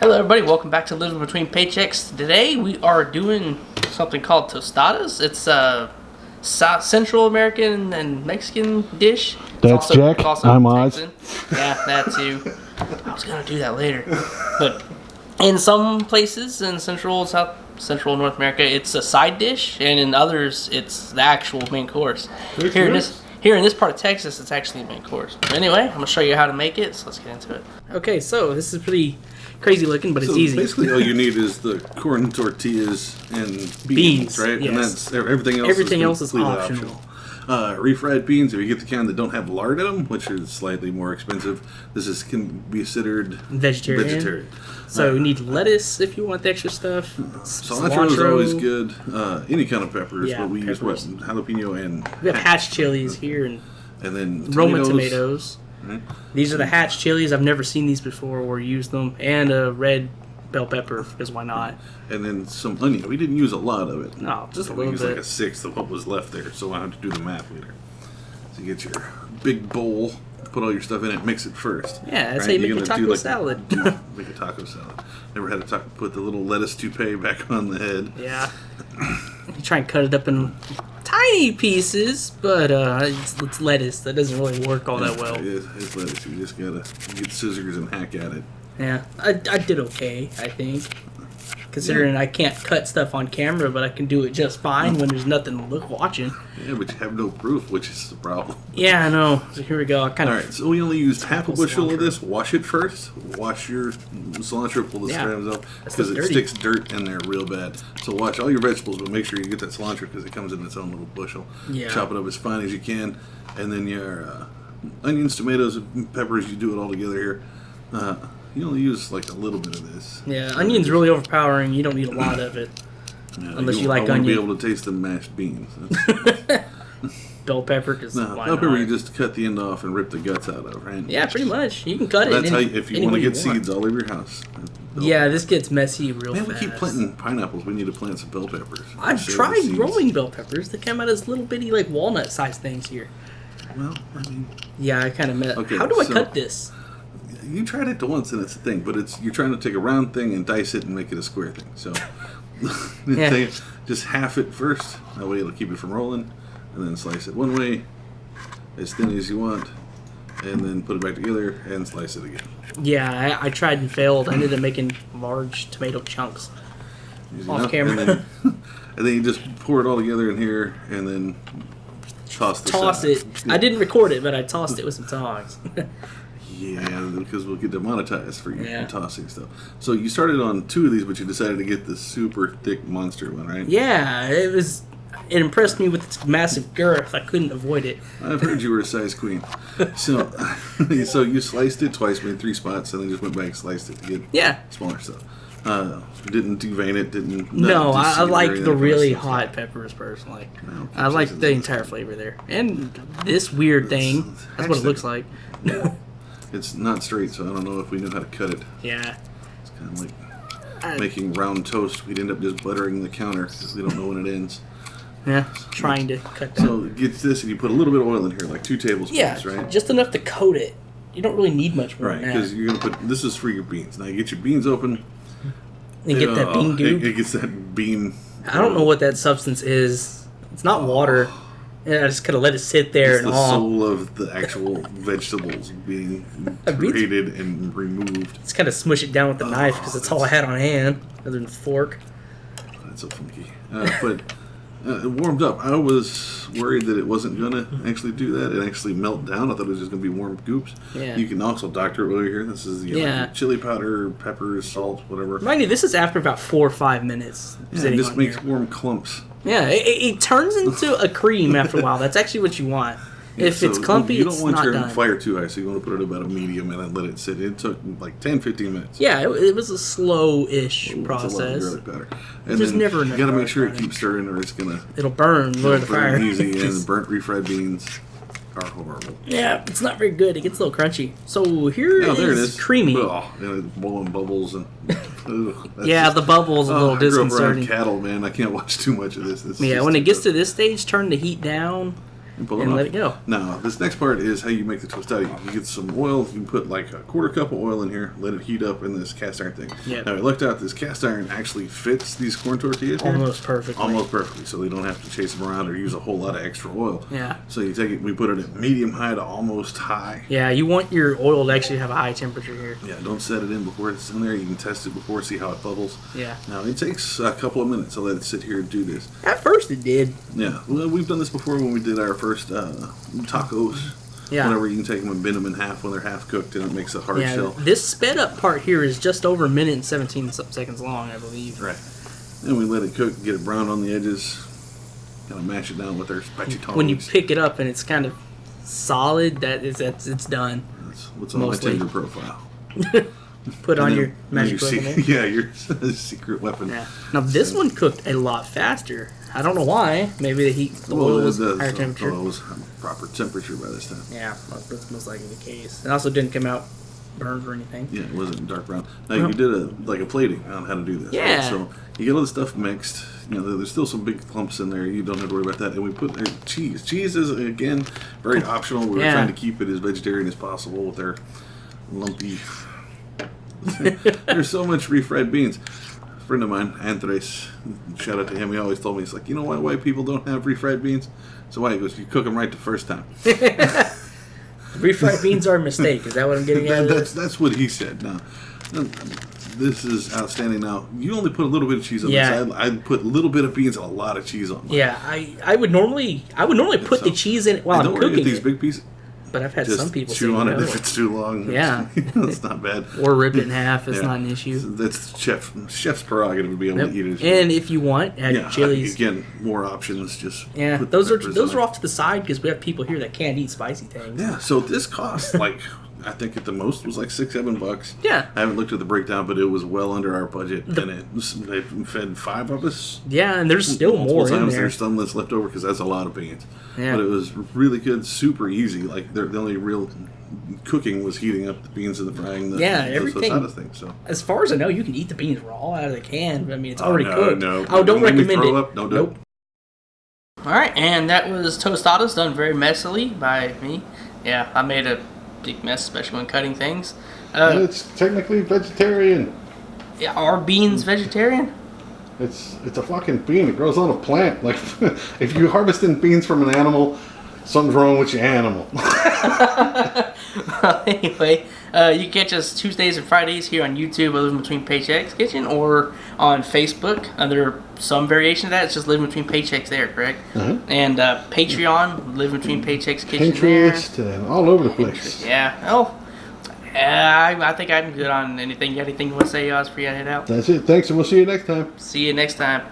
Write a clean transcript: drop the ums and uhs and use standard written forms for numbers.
Hello everybody, welcome back to Living Between Paychecks. Today we are doing something called tostadas. It's a Central American and Mexican dish. That's Jack. I'm Oz. Yeah, that too. I was going to do that later. But in some places in Central North America, it's a side dish, and in others, it's the actual main course. Here in this part of Texas, it's actually the main course. But anyway, I'm going to show you how to make it, so let's get into it. Okay, so this is pretty crazy looking, but it's easy. Basically, all you need is the corn tortillas and beans, right? Yes. And that's everything else is optional. Refried beans, if you get the kind that don't have lard in them, which is slightly more expensive, can be considered vegetarian. So you need lettuce if you want the extra stuff. Cilantro is always good. Any kind of peppers, but we use jalapeno and we have hatch chilies here and then Roman tomatoes. Right. These are the hatch chilies. I've never seen these before or used them. And a red bell pepper, because why not? And then some onion. We didn't use a lot of it. No, just a we little used bit. Like a sixth of what was left there, so I have to do the math later. So you get your big bowl, put all your stuff in it, mix it first. Yeah, that's how you make your taco salad. Make a taco salad. Never had to put the little lettuce toupee back on the head. Yeah. You try and cut it up in tiny pieces, but it's lettuce. That doesn't really work all that well. It's lettuce. You just gotta get scissors and hack at it. Yeah, I did okay, I think. Considering I can't cut stuff on camera, but I can do it just fine when there's nothing watching. Yeah, but you have no proof, which is the problem. Yeah, I know. So here we go. Alright, so we only used half a bushel of this. Wash it first. Wash your cilantro, pull the strands up, because it sticks dirt in there real bad. So wash all your vegetables, but make sure you get that cilantro because it comes in its own little bushel. Yeah. Chop it up as fine as you can. And then your onions, tomatoes, and peppers, you do it all together here. You only use like a little bit of this. Yeah, onion's really overpowering. You don't need a lot of it. Yeah, unless you like onion. I want to be able to taste the mashed beans. Bell pepper, because bell pepper you just cut the end off and rip the guts out of, right? Yeah, pretty much. You can cut it. That's how if you want to get seeds all over your house. Yeah, this gets messy real fast. Man, we keep planting pineapples. We need to plant some bell peppers. I've tried growing bell peppers. They come out as little bitty, like walnut-sized things here. Well, I mean... Yeah, I kind of met. Okay, how do I cut this? You tried it once and it's a thing, but you're trying to take a round thing and dice it and make it a square thing. So just half it first. That way it'll keep it from rolling. And then slice it one way, as thin as you want, and then put it back together and slice it again. Yeah, I tried and failed. I ended up making large tomato chunks off camera. And then you just pour it all together in here and then toss it. I didn't record it, but I tossed it with some tongs. Yeah, because we'll get demonetized for tossing stuff. So you started on 2 of these, but you decided to get the super thick monster one, right? Yeah, it impressed me with its massive girth. I couldn't avoid it. I've heard you were a size queen. So you sliced it twice, made 3 spots, and then just went back and sliced it to get smaller stuff. Didn't devein it, didn't... No, I like the really hot peppers, personally. No, I like the entire flavor there. And this weird thing, that's what it looks like. It's not straight, so I don't know if we know how to cut it. Yeah. It's kind of like making round toast. We'd end up just buttering the counter because we don't know when it ends. Yeah, trying to cut that. So get this, and you put a little bit of oil in here, like 2 tablespoons, right? Just enough to coat it. You don't really need much more. Right, because you're going to put... This is for your beans. Now you get your beans open. And get that bean goop. It gets that bean... I don't know what that substance is. It's not water. And I just kind of let it sit there. It's the soul of the actual vegetables being created and removed. Just kind of smush it down with the knife because that's all I had on hand, other than the fork. That's so funky. But it warmed up. I was worried that it wasn't going to actually do that. It actually melt down. I thought it was just going to be warm goops. Yeah. You can also doctor it over here. This is like chili powder, peppers, salt, whatever. Mind you, this is after about 4 or 5 minutes. Yeah, it just makes warm clumps. Yeah, it turns into a cream after a while. That's actually what you want. Yeah, if it's clumpy, it's not done. You don't want your fire too high, so you want to put it about a medium and then let it sit. It took like 10-15 minutes. Yeah, it was a slow-ish process. It's a lot of garlic powder. And there's never enough. You got to make sure it keeps stirring, or it's gonna. It'll burn. Lower the fire. Easy, and burnt refried beans are horrible. Yeah, it's not very good. It gets a little crunchy. So here is creamy. Oh, and it's blowing bubbles and. Yeah, the bubbles a little disconcerting. I grew up around cattle, man. I can't watch too much of this. When it gets to this stage, turn the heat down. and pull it and off. let it go. Now, this next part is how you make the tostada. You get some oil. You can put like a quarter cup of oil in here. Let it heat up in this cast iron thing. Yep. Now, I looked out. This cast iron actually fits these corn tortillas here. Almost perfectly. Almost perfectly. So they don't have to chase them around or use a whole lot of extra oil. Yeah. So you take it. We put it at medium high to almost high. Yeah, you want your oil to actually have a high temperature here. Yeah. Don't set it in before it's in there. You can test it before, see how it bubbles. Yeah. Now it takes a couple of minutes to let it sit here and do this. At first it did. Yeah. Well, we've done this before when we did our first tacos. Yeah. Whenever you can take them and bend them in half when they're half cooked, and it makes a hard shell. This sped up part here is just over a minute and 17 seconds long, I believe. Right. And we let it cook, get it brown on the edges, kind of mash it down with our spicy tongs. When you pick it up and it's kind of solid, it's done. That's what's on Mostly. my Tinder profile. Put on your magic weapon. Yeah, your secret weapon. Yeah. Now this one cooked a lot faster. I don't know why. Maybe the oil was higher temperature. Well, it was proper temperature by this time. Yeah, that's most likely the case. It also didn't come out burned or anything. Yeah, it wasn't dark brown. Now you did a plating on how to do this. Yeah. Right? So you get all the stuff mixed. You know, there's still some big clumps in there. You don't have to worry about that. And we put their cheese. Cheese is again very optional. We're trying to keep it as vegetarian as possible with their lumpy. There's so much refried beans. A friend of mine, Andres, shout out to him. He always told me, he's like, you know why white people don't have refried beans? So why? He goes, you cook them right the first time. Refried beans are a mistake. Is that what I'm getting at? That's what he said. Now, this is outstanding. Now, you only put a little bit of cheese on this. I'd put a little bit of beans and a lot of cheese on mine. Yeah, I would normally put the cheese in it while I'm cooking these big pieces. But I've had some people chew say on no. it if it's too long. Yeah. It's not bad. Or rip it in half. It's not an issue. That's chef's prerogative to be able to eat it. And if you want, add chilies. Again, more options. Just those are off to the side because we have people here that can't eat spicy things. Yeah. So this costs like I think at the most was like $6-7. Yeah. I haven't looked at the breakdown, but it was well under our budget, and it fed 5 of us. Yeah, and there's still more in there. There's some that's left over because that's a lot of beans. Yeah. But it was really good, super easy. Like the only real cooking was heating up the beans and frying the everything. Tostada thing. So as far as I know, you can eat the beans raw out of the can. I mean, it's already cooked. No. Oh, don't recommend it. Up? No, nope. All right, and that was tostadas done very messily by me. Yeah, I made a big mess, especially when cutting things. It's technically vegetarian. Yeah, are beans vegetarian? It's a fucking bean. It grows on a plant. Like if you harvesting beans from an animal, something's wrong with your animal. Anyway, you can catch us Tuesdays and Fridays here on YouTube, Living Between Paychecks Kitchen, or on Facebook. There are some variation of that. It's just Living Between Paychecks there, correct? Uh-huh. And Patreon, Living Between Paychecks Kitchen Pinterest, there. and all over the place. Yeah. Oh, I think I'm good on anything. You got anything you want to say, Oz, before you head out? That's it. Thanks, and we'll see you next time. See you next time.